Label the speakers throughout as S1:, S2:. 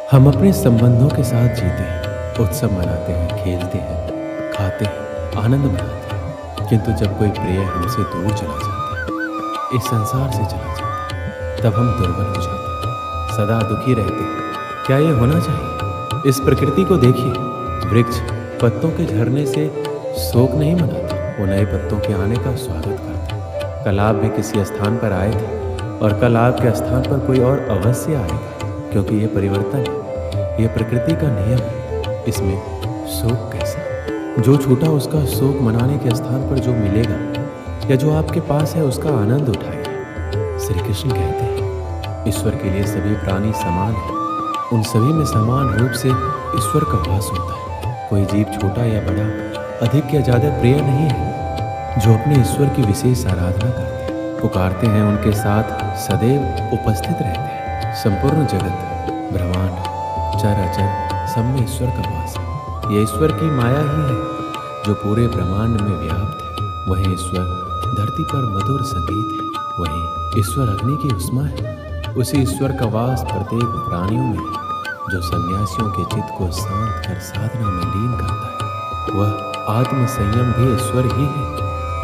S1: हम अपने संबंधों के साथ जीते हैं, उत्सव मनाते हैं, खेलते हैं, खाते हैं, आनंद मनाते हैं। किंतु जब कोई प्रिय हमसे दूर चला जाता है, इस संसार से चला जाता है, तब हम दुर्बल हो जाते हैं, सदा दुखी रहते हैं। क्या ये होना चाहिए? इस प्रकृति को देखिए, वृक्ष पत्तों के झरने से शोक नहीं मनाता, वो नए पत्तों के आने का स्वागत करता है। कल आप भी किसी स्थान पर आए थे और कल आपके स्थान पर कोई और अवश्य आएगा, क्योंकि ये परिवर्तन है, ये प्रकृति का नियम है। इसमें शोक कैसा? जो छूटा उसका शोक मनाने के स्थान पर जो मिलेगा या जो आपके पास है उसका आनंद उठाइए। श्री कृष्ण कहते हैं, ईश्वर के लिए सभी प्राणी समान हैं, उन सभी में समान रूप से ईश्वर का वास होता है। कोई जीव छोटा या बड़ा, अधिक या ज़्यादा प्रिय नहीं है। जो अपने ईश्वर की विशेष आराधना करते हैं, पुकारते हैं, उनके साथ सदैव उपस्थित रहते हैं। संपूर्ण जगत, ब्रह्मांड, चर अचर, सब में ईश्वर का वास है। यह ईश्वर की माया ही है जो पूरे ब्रह्मांड में व्याप्त है। वही ईश्वर धरती पर मधुर संगीत है, वही ईश्वर अग्नि की उष्मा है। उसी ईश्वर का वास प्रत्येक प्राणियों में है, जो सन्यासियों के चित्त को शांत कर साधना में लीन करता है। वह आत्म संयम भी ईश्वर ही है।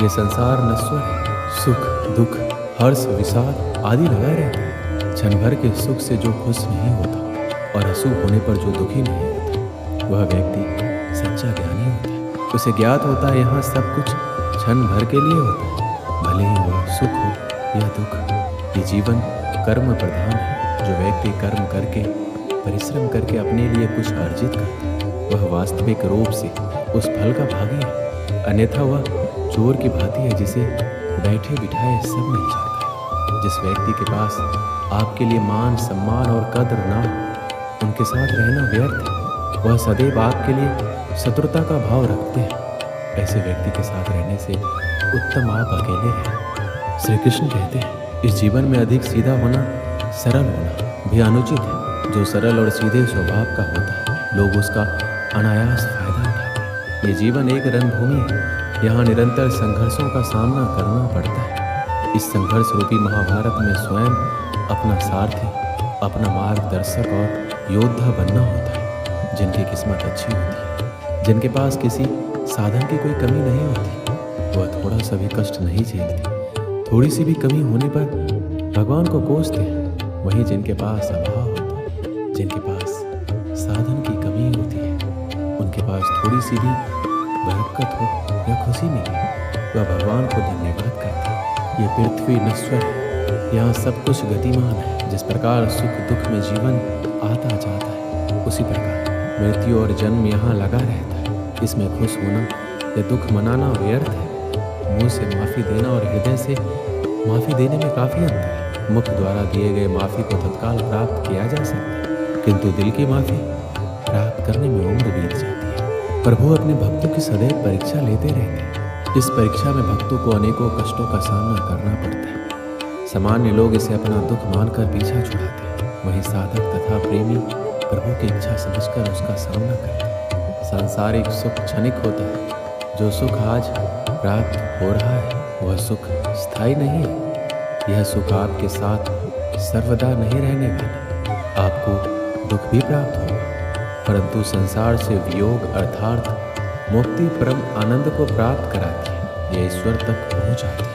S1: यह संसार नश्वर है। सुख, दुख, हर्ष, विषाद आदि लगा रहता है। क्षण भर के सुख से जो खुश नहीं होता और अशुभ होने पर जो दुखी नहीं होता, वह व्यक्ति सच्चा ज्ञानी होता है। उसे ज्ञात होता है यहाँ सब कुछ क्षण भर के लिए होता है, भले ही वह सुख हो या दुख। ये जीवन कर्म प्रधान है। जो व्यक्ति कर्म करके, परिश्रम करके अपने लिए कुछ अर्जित करता है, वह वास्तविक रूप से उस फल का भागी है। अन्यथा वह चोर की भांति है, जिसे बैठे बिठाए सब मिल जाता है। जिस व्यक्ति के पास आपके लिए मान, सम्मान और कद्र ना हो, उनके साथ रहना व्यर्थ है। वह सदैव आपके लिए शत्रुता का भाव रखते हैं। ऐसे व्यक्ति के साथ रहने से उत्तम आप अकेले हैं। श्री कृष्ण कहते हैं, इस जीवन में अधिक सीधा होना, सरल होना भी अनुचित है। जो सरल और सीधे स्वभाव का होता है, लोग उसका अनायास फायदा उठाते हैं। ये जीवन एक रणभूमि है, यहाँ निरंतर संघर्षों का सामना करना पड़ता है। इस संघर्ष रूपी महाभारत में स्वयं अपना सारथी, अपना मार्गदर्शक और योद्धा बनना होता है। जिनकी किस्मत अच्छी होती है, जिनके पास किसी साधन की कोई कमी नहीं होती, वह थोड़ा सा भी कष्ट नहीं झेलती। थोड़ी सी भी कमी होने पर भगवान को कोसते हैं। वहीं जिनके पास अभाव होता है, जिनके पास साधन की कमी होती है, उनके पास थोड़ी सी भी बरकत हो या खुशी मिले, वह भगवान को धन्यवाद करते हैं। ये पृथ्वी नश्वर है, यहाँ सब कुछ गतिमान है। जिस प्रकार सुख दुख में जीवन आता जाता है, उसी प्रकार मृत्यु और जन्म यहाँ लगा रहता है। इसमें खुश होना या दुख मनाना व्यर्थ है। मुंह से माफ़ी देना और हृदय से माफ़ी देने में काफ़ी अंतर है। मुख द्वारा दिए गए माफ़ी को तत्काल प्राप्त किया जा सकता है, किंतु दिल की माफ़ी प्राप्त करने में उम्र बीत जाती है। प्रभु अपने भक्तों की सदैव परीक्षा लेते रहते हैं। इस परीक्षा में भक्तों को अनेकों कष्टों का सामना करना पड़ता है। सामान्य लोग इसे अपना दुख मानकर पीछा छुड़ाते हैं, वहीं साधक तथा प्रेमी प्रभु की इच्छा समझकर उसका सामना करते हैं। सांसारिक सुख क्षणिक होता है। जो सुख आज प्राप्त हो रहा है, वह सुख स्थायी नहीं है। यह सुख आपके साथ सर्वदा नहीं रहने वाला। आपको दुख भी प्राप्त होगा, परंतु संसार से वियोग अर्थात मुक्ति परम आनंद को प्राप्त कराती है। यह ईश्वर तक पहुँच जाती है।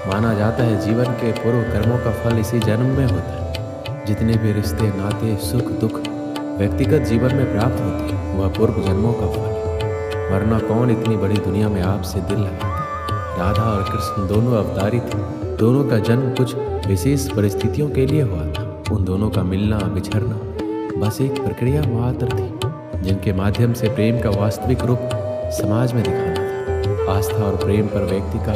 S1: माना जाता है जीवन के पूर्व कर्मों का फल इसी जन्म में होता है। जितने भी रिश्ते, नाते, सुख दुख व्यक्तिगत जीवन में प्राप्त होते हैं, वह पूर्व जन्मों का फल है। वरना कौन इतनी बड़ी दुनिया में आपसे दिल लगाता? राधा और कृष्ण दोनों अवतारी थे। दोनों का जन्म कुछ विशेष परिस्थितियों के लिए हुआ था। उन दोनों का मिलना बिछड़ना बस एक प्रक्रिया मात्र थी, जिनके माध्यम से प्रेम का वास्तविक रूप समाज में दिखाना था। आस्था और प्रेम पर व्यक्ति का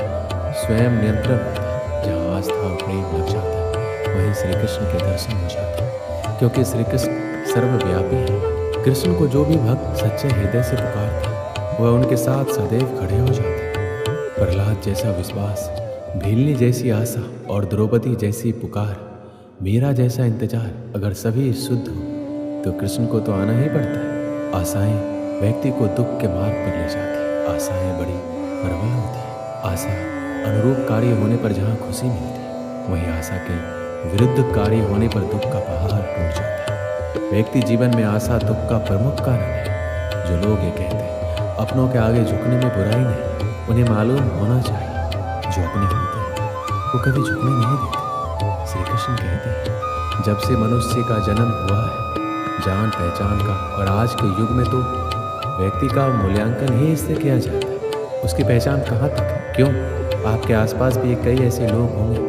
S1: स्वयं नियंत्रण होता है। जहाँ आस्था और प्रेम लग जाता है, वहीं श्री कृष्ण के दर्शन हो जाते हैं, क्योंकि श्री कृष्ण सर्वव्यापी है। कृष्ण को जो भी भक्त सच्चे हृदय से पुकारता है, वह उनके साथ सदैव खड़े हो जाते हैं। प्रहलाद जैसा विश्वास, भीलनी जैसी आशा और द्रौपदी जैसी पुकार, मीरा जैसा इंतजार अगर सभी शुद्ध हो, तो कृष्ण को तो आना ही पड़ता है। आशाएं व्यक्ति को दुख के मार्ग पर ले जाती है। आशाएं बड़ी प्रबल होती है। आशा अनुरूप कार्य होने पर जहाँ खुशी मिलती है, वहीं आशा के विरुद्ध कार्य होने पर दुख का पहाड़ टूट जाता है। व्यक्ति जीवन में आशा दुख का प्रमुख कारण है। जो लोग ये कहते हैं अपनों के आगे झुकने में बुराई नहीं, उन्हें मालूम होना चाहिए जो अपने होते हैं वो कभी झुकने नहीं देते। श्री कृष्ण कहते हैं जब से मनुष्य का जन्म हुआ है जान पहचान का, और आज के युग में तो व्यक्ति का मूल्यांकन ही इससे किया जाता है उसकी पहचान कहाँ तक है। क्यों? आपके आसपास भी कई ऐसे लोग होंगे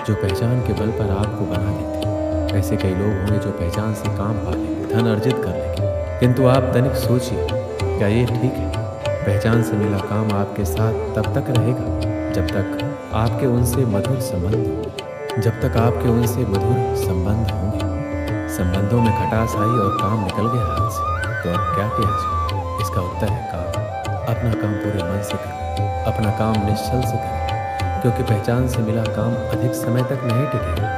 S1: जो पहचान के बल पर आपको बना देते हैं। ऐसे कई लोग होंगे जो पहचान से काम पा लेंगे, धन अर्जित कर लेंगे, किंतु आप तनिक सोचिए क्या ये ठीक है? पहचान से मिला काम आपके साथ तब तक रहेगा जब तक आपके उनसे मधुर संबंध होंगे। संबंधों में खटास आई और काम निकल गया हाथ से, तो अब क्या किया जाए? इसका उत्तर है काम। अपना काम पूरे मन से करें, अपना काम निश्चल से करें, क्योंकि पहचान से मिला काम अधिक समय तक नहीं टिकेगा,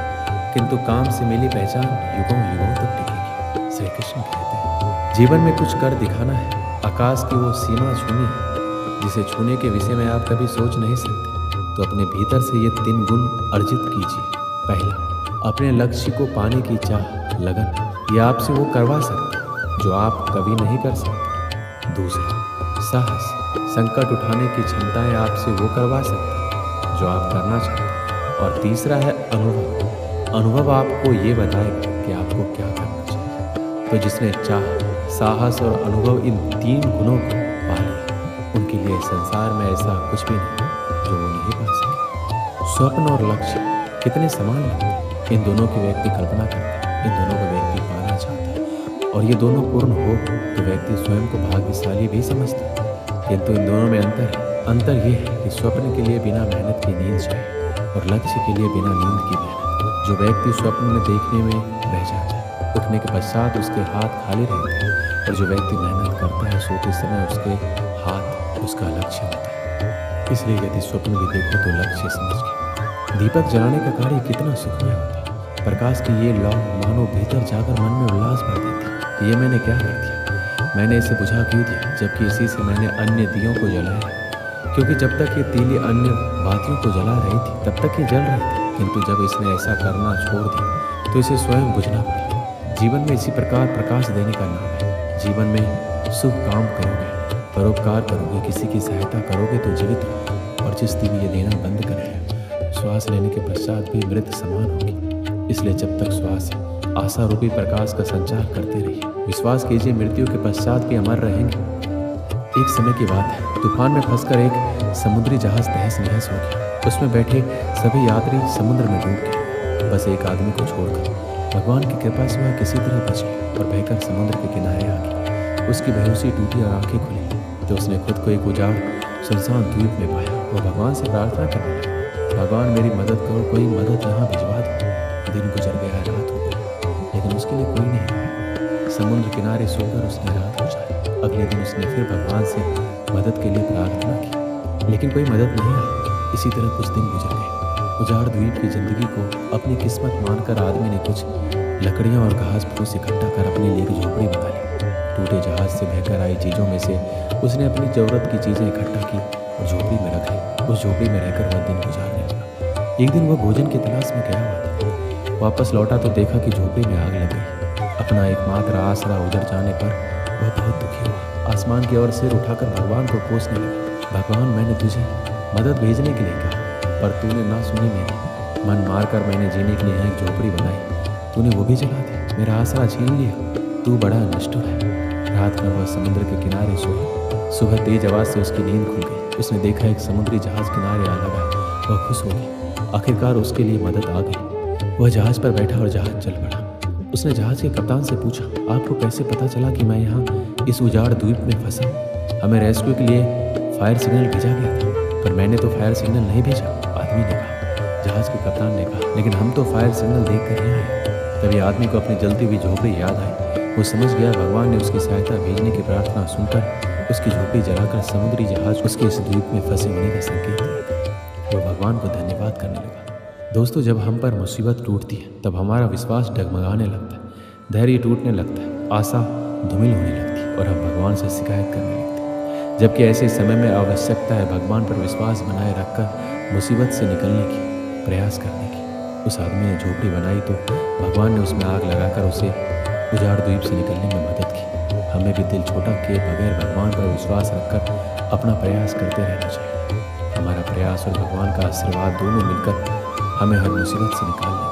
S1: किंतु काम से मिली पहचान युगों युगों तक टिकेगी। श्री कृष्ण कहते हैं जीवन में कुछ कर दिखाना है, आकाश की वो सीमा छूनी है जिसे छूने के विषय में आप कभी सोच नहीं सकते। तो अपने भीतर से ये 3 गुण अर्जित कीजिए। पहला, अपने लक्ष्य को पाने की चाह, लगन, ये आपसे वो करवा सकता है जो आप कभी नहीं कर सकते। दूसरा, साहस, संकट उठाने की क्षमताएं आपसे वो करवा सकता है जो आप करना चाहते हैं। और तीसरा है अनुभव। अनुभव आपको ये बताएगा कि आपको क्या करना चाहिए। तो जिसने चाह, साहस और अनुभव इन 3 गुणों को पा लिया, उनके लिए संसार में ऐसा कुछ भी नहीं जो वो नहीं पा सके। स्वप्न और लक्ष्य कितने समान लगते हैं। इन दोनों की व्यक्ति कल्पना करता है, इन दोनों को व्यक्ति पाना चाहता है, और ये दोनों पूर्ण हो तो व्यक्ति स्वयं को भाग्यशाली भी समझता है। किंतु इन दोनों में अंतर है। अंतर ये है कि स्वप्न के लिए बिना मेहनत की नींद चाहिए और लक्ष्य के लिए बिना नींद की मेहनत। जो व्यक्ति स्वप्न में देखने में रह जाता है, उठने के पश्चात उसके हाथ खाली रहते हैं, और जो व्यक्ति मेहनत करता है सोते समय उसके हाथ उसका लक्ष्य होता है। इसलिए यदि स्वप्न भी देखो तो लक्ष्य समझ के। दीपक जलाने का कार्य कितना सुखमय होता है। प्रकाश की ये लौ मानो भीतर जाकर मन में उल्लास भर देती। ये मैंने क्या कर दिया? मैंने इसे बुझा क्यों दिया, जबकि इसी से मैंने अन्य दियों को जलाया। क्योंकि जब तक ये तीली अन्य बातियों को जला रही थी तब तक ये जल रही थी, किंतु जब इसने ऐसा करना छोड़ दिया तो इसे स्वयं बुझना पड़ा। जीवन में इसी प्रकार प्रकाश देने का नाम है। जीवन में शुभ काम करोगे, परोपकार करोगे, किसी की सहायता करोगे तो जीवित रहोगे, और जिस दिन ये देना बंद करेगा श्वास लेने के पश्चात भी मृत समान होगी। इसलिए जब तक श्वास है आशा रूपी प्रकाश का संचार करते रहिए। विश्वास कीजिए मृत्यु के पश्चात भी अमर रहेंगे। एक समय की बात है, तूफान में फंसकर एक समुद्री जहाज तहस नहस हो गया। उसमें बैठे सभी यात्री समुद्र में डूब गए, बस एक आदमी को छोड़कर। भगवान की कृपा से वह किसी तरह बच गया और बहकर समुद्र के किनारे आ गया। उसकी बेहोशी टूटी और आंखें खुली तो उसने खुद को एक उजाड़ सुनसान द्वीप में पाया। वह भगवान से प्रार्थना करने लगा, भगवान मेरी मदद करो, कोई मदद यहाँ भिजवा दो। दिन गुजर गया, रात हो गई, लेकिन उसके लिए कोई नहीं आया। समुद्र किनारे सोकर उसने रात गुजारी। अगले दिन उसने फिर भगवान से मदद के लिए प्रार्थना की, लेकिन कोई मदद नहीं आई। इसी तरह कुछ दिन गुजर गए। उजाड़ द्वीप की जिंदगी को अपनी किस्मत मानकर आदमी ने कुछ लकड़ियाँ और घास फूस इकट्ठा कर अपने लिए एक झोपड़ी बना ली। टूटे जहाज से बहकर आई चीज़ों में से उसने अपनी ज़रूरत की चीज़ें इकट्ठा की और झोपड़ी में रख ली। उस झोपड़ी में रहकर वह दिन गुजारने लगा। एक दिन वह भोजन की तलाश में गया हुआ था। वापस लौटा तो देखा कि झोपड़ी में आग लग गई। अपना एकमात्र आसरा उजड़ जाने पर वह बहुत दुखी हुआ। आसमान की ओर सिर उठाकर भगवान को कोसने लगा, भगवान मैंने तुझे मदद भेजने के लिए कहा, पर तूने ना सुनी मेरी। मन मारकर मैंने जीने के लिए यहाँ एक झोपड़ी बनाई, तूने वो भी जला दी, मेरा आसरा छीन लिया। तू बड़ा निष्ठुर है। रात में वह समुद्र के किनारे सोया। सुबह तेज आवाज से उसकी नींद खुल गई। उसने देखा एक समुद्री जहाज किनारे आ लगा। वह खुश हो गई, आखिरकार उसके लिए मदद आ गई। वह जहाज पर बैठा और जहाज चल पड़ा। उसने जहाज के कप्तान से पूछा, आपको कैसे पता चला कि मैं यहाँ इस उजाड़ द्वीप में फंसा? हमें रेस्क्यू के लिए फायर सिग्नल भेजा गया था, पर मैंने तो फायर सिग्नल नहीं भेजा, आदमी ने कहा। जहाज के कप्तान ने कहा, लेकिन हम तो फायर सिग्नल देख कर ही आए। तभी आदमी को अपनी जलती हुई झोपड़ी याद आई। वो समझ गया भगवान ने उसकी सहायता भेजने की प्रार्थना सुनकर उसकी झोपड़ी जलाकर समुद्री जहाज उसके इस द्वीप में फंसे होने का संकेत दिया था। वो भगवान को धन्यवाद करने लगा। दोस्तों, जब हम पर मुसीबत टूटती है तब हमारा विश्वास डगमगाने लगता है, धैर्य टूटने लगता है, आशा धूमिल होने लगती है और हम भगवान से शिकायत करने लगते हैं। जबकि ऐसे समय में आवश्यकता है भगवान पर विश्वास बनाए रखकर मुसीबत से निकलने की प्रयास करने की। उस आदमी ने झोपड़ी बनाई तो भगवान ने उसमें आग लगाकर उसे उजाड़ द्वीप से निकलने में मदद की। हमें भी दिल छोटा किए बगैर भगवान पर विश्वास रखकर अपना प्रयास करते रहना चाहिए। हमारा प्रयास और भगवान का आशीर्वाद दोनों मिलकर हमें हर मुसीबत से निकाल लेंगे।